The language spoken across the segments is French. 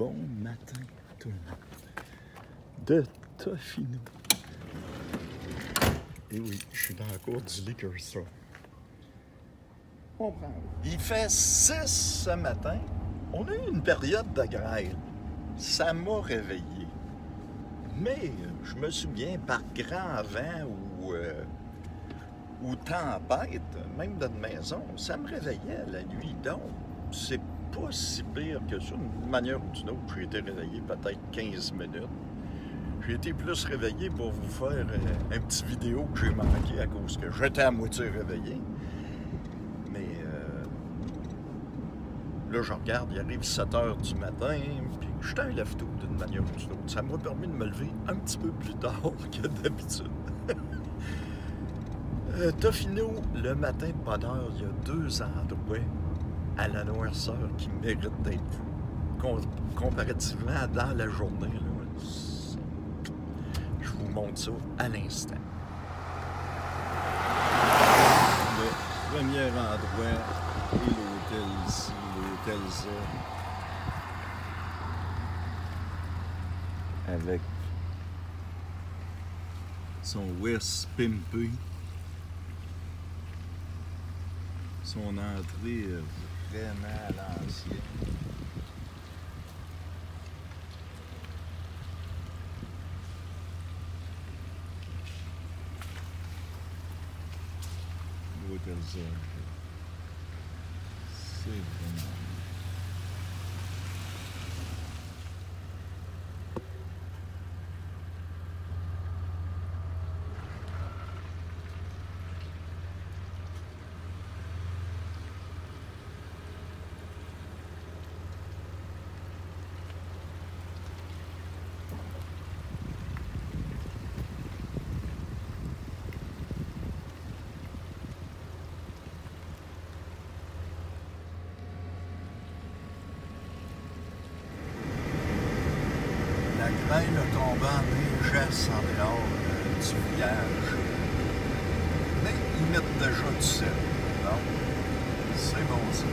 Bon matin tout le monde. De Tofino. Et oui, je suis dans la cour du liquor store. On prend. Il fait 6 ce matin. On a eu une période de grêle. Ça m'a réveillé. Mais je me souviens, par grand vent ou tempête, même dans une maison, ça me réveillait la nuit. Donc, c'est pas si pire que ça. D'une manière ou d'une autre, j'ai été réveillé peut-être 15 minutes. J'ai été plus réveillé pour vous faire un petit vidéo que j'ai manqué à cause que j'étais à moitié réveillé. Mais là, je regarde, il arrive 7 h du matin, puis j'étais un lève-tôt d'une manière ou d'une autre. Ça m'a permis de me lever un petit peu plus tard que d'habitude. Tofino, le matin de bonne heure, il y a 2 endroits à la noirceur qui méritent d'être vus. Comparativement dans la journée, là, je vous montre ça à l'instant. Le premier endroit est l'hôtel ici, l'hôtel Z. Avec son West pimpé. Son entrée vraiment à l'ancienne. L'hôtel Z. C'est vraiment... La grêle a tombé en neigeasse en dehors du village. Mais ils mettent déjà du sel. Donc, c'est bon ça.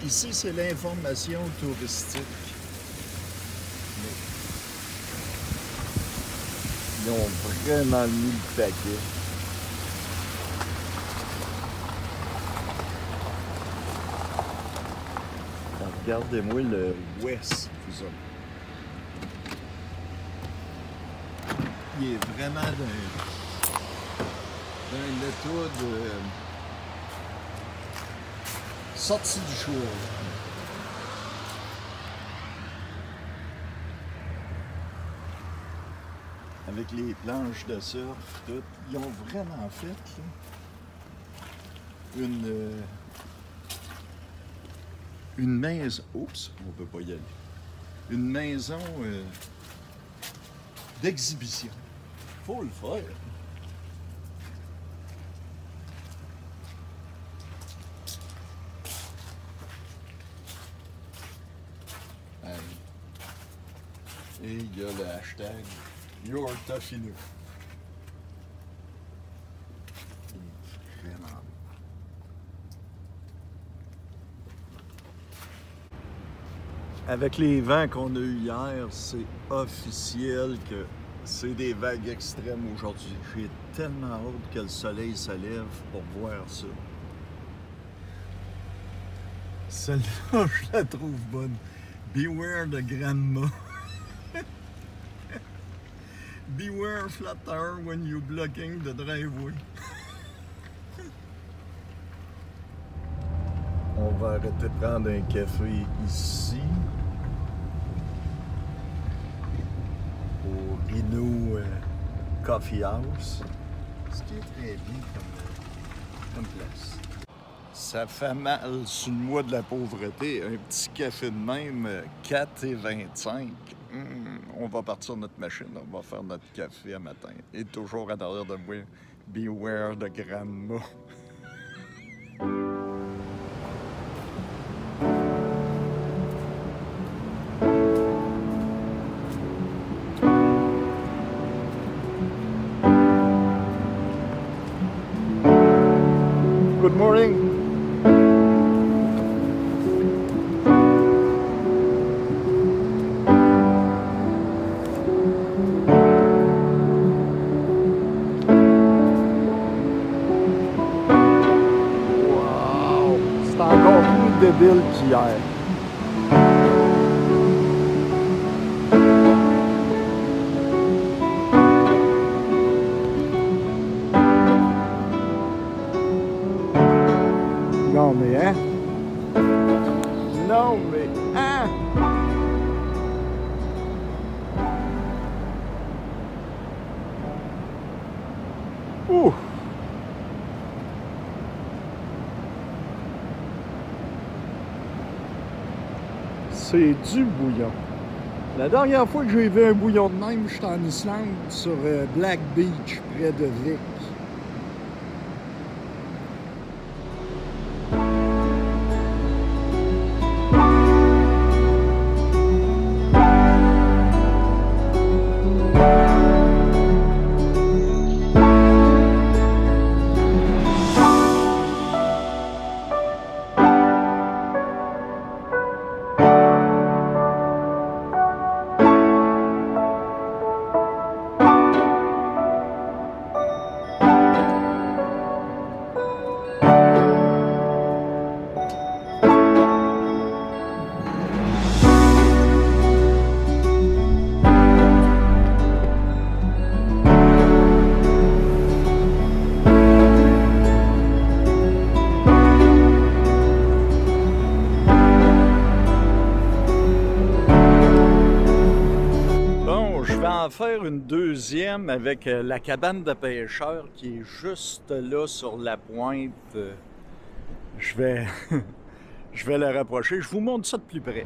Ici, c'est l'information touristique. Mais ils ont vraiment mis le paquet. Regardez-moi le West, vous autres. Il est vraiment d'un état de sortie du choix. Avec les planches de surf, tout. Ils ont vraiment fait là, une maison, oups, on peut pas y aller, une maison d'exhibition. Faut le faire. Et il y a le hashtag YourTofino. Vraiment. Avec les vents qu'on a eu hier, c'est officiel que c'est des vagues extrêmes aujourd'hui. J'ai tellement hâte que le soleil se lève pour voir ça. Celle-là, je la trouve bonne. Beware the grandma. Beware flat tire when you're blocking the driveway. On va arrêter de prendre un café ici. Au Rhino Coffee House. Ce qui est très bien comme place. Ça fait mal sur le mois de la pauvreté. Un petit café de même, 4,25 $. On va partir notre machine, on va faire notre café à matin. Et toujours à l'arrière de moi, beware the grandma. Good morning. automobile qu'hier. Non mais hein? Non mais hein? Ouh! C'est du bouillon. La dernière fois que j'ai vu un bouillon de même, j'étais en Islande sur Black Beach, près de Vik. Faire une deuxième avec la cabane de pêcheurs qui est juste là sur la pointe. Je vais je vais la rapprocher. Je vous montre ça de plus près.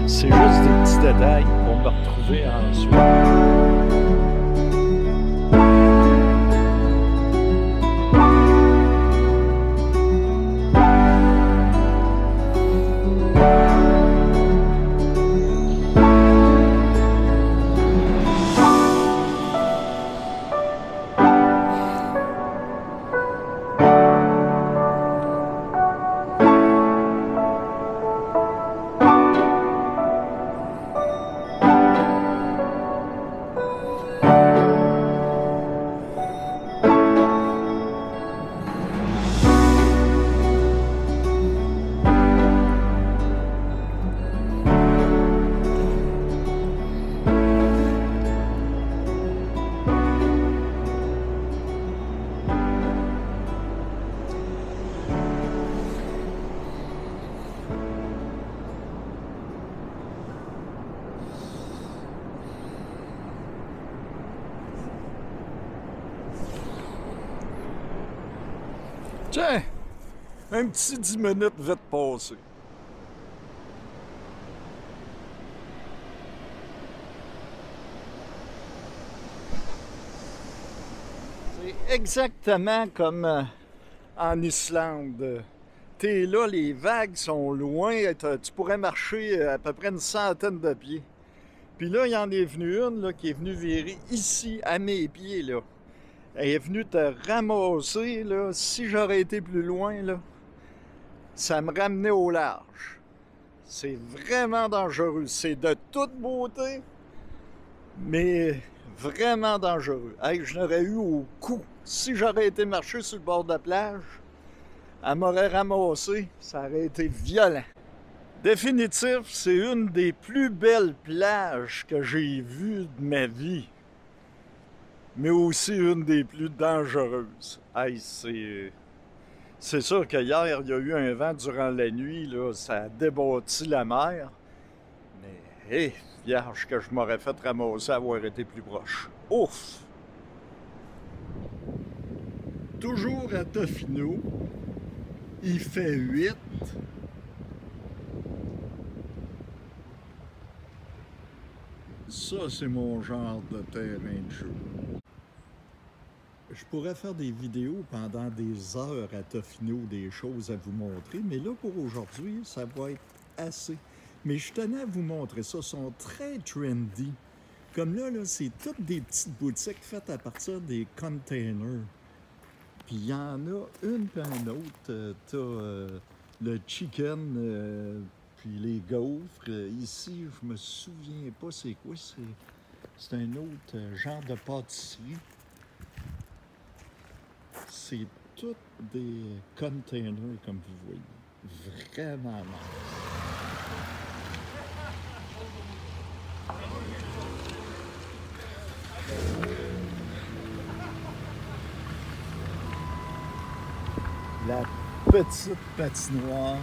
C'est juste des petits détails pour me retrouver ensuite. Tiens, un petit 10 minutes vite passé. C'est exactement comme en Islande. T'es là, les vagues sont loin, tu pourrais marcher à peu près une centaine de pieds. Puis là, il y en est venu une là, qui est venue virer ici, à mes pieds, là. Elle est venue te ramasser, là. Si j'aurais été plus loin, là, ça me ramenait au large. C'est vraiment dangereux. C'est de toute beauté, mais vraiment dangereux. Hey, je l'aurais eu au cou. Si j'aurais été marcher sur le bord de la plage, elle m'aurait ramassé. Ça aurait été violent. Définitif, c'est une des plus belles plages que j'ai vues de ma vie. Mais aussi une des plus dangereuses. Hey, c'est sûr que hier, il y a eu un vent durant la nuit, là, ça a débattu la mer. Hé, vierge, que je m'aurais fait ramasser à avoir été plus proche. Ouf! Toujours à Tofino, il fait 8. Ça, c'est mon genre de terrain de jeu. Je pourrais faire des vidéos pendant des heures à Tofino, des choses à vous montrer, mais là, pour aujourd'hui, ça va être assez. Mais je tenais à vous montrer ça, ils sont très trendy. Comme là, c'est toutes des petites boutiques faites à partir des containers. Puis il y en a une puis une autre. T'as le chicken, puis les gaufres. Ici, je me souviens pas c'est quoi. C'est un autre genre de pâtisserie. C'est toutes des containers, comme vous voyez. Vraiment nice. La petite patinoire.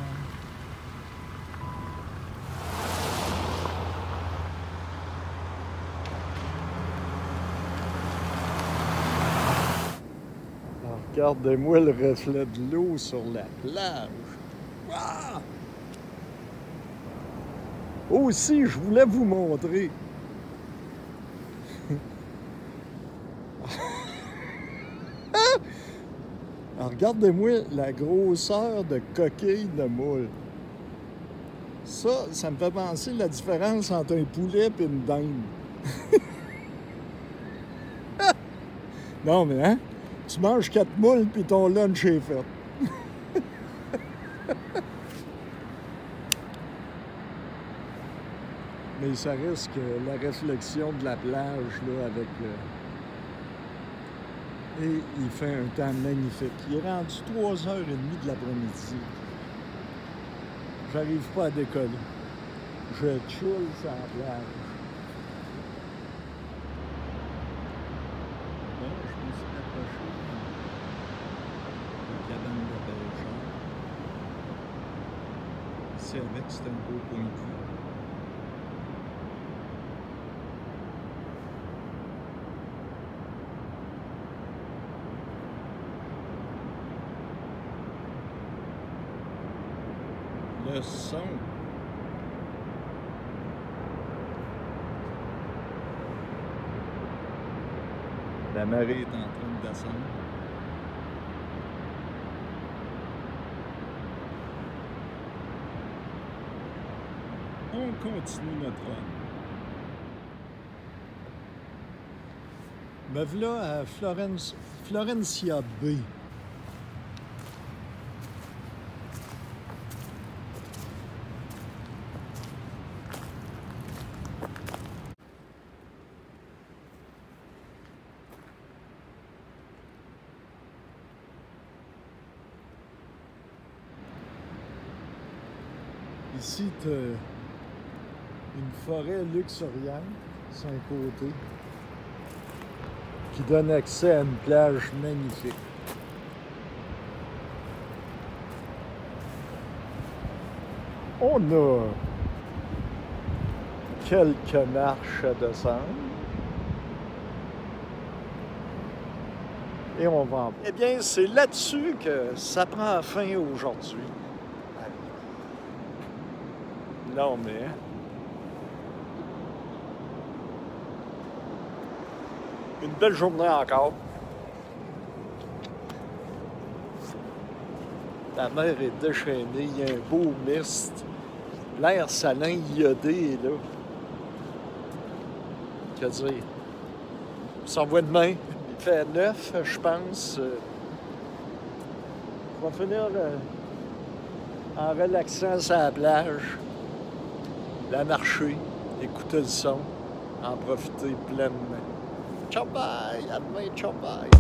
Regardez-moi le reflet de l'eau sur la plage. Wow! Aussi, je voulais vous montrer. Regardez-moi la grosseur de coquille de moule. Ça me fait penser la différence entre un poulet et une dinde. Non, mais hein? Tu manges 4 moules puis ton lunch est fait. Mais ça reste que la réflexion de la plage, là, avec Et il fait un temps magnifique. Il est rendu 3h30 de l'après-midi. J'arrive pas à décoller. Je chill sur la plage. Bon, je me suis approché de la cabane de pêcheurs. Ici avec, c'est un beau point de vue. Le son. La marée est en train de descendre. On continue notre run. Me voilà à Florencia Bay. Ici, tu as une forêt luxuriante sur un côté qui donne accès à une plage magnifique. On a quelques marches à descendre et on va en bas. Eh bien, c'est là-dessus que ça prend fin aujourd'hui. Non, mais... Une belle journée encore. La mer est déchaînée, il y a un beau mist. L'air salin iodé est là. Que dire? On s'envoie demain. Il fait 9, je pense. On va finir en relaxant sur la plage. La marcher, écouter le son, en profiter pleinement. Ciao bye! À demain, ciao bye!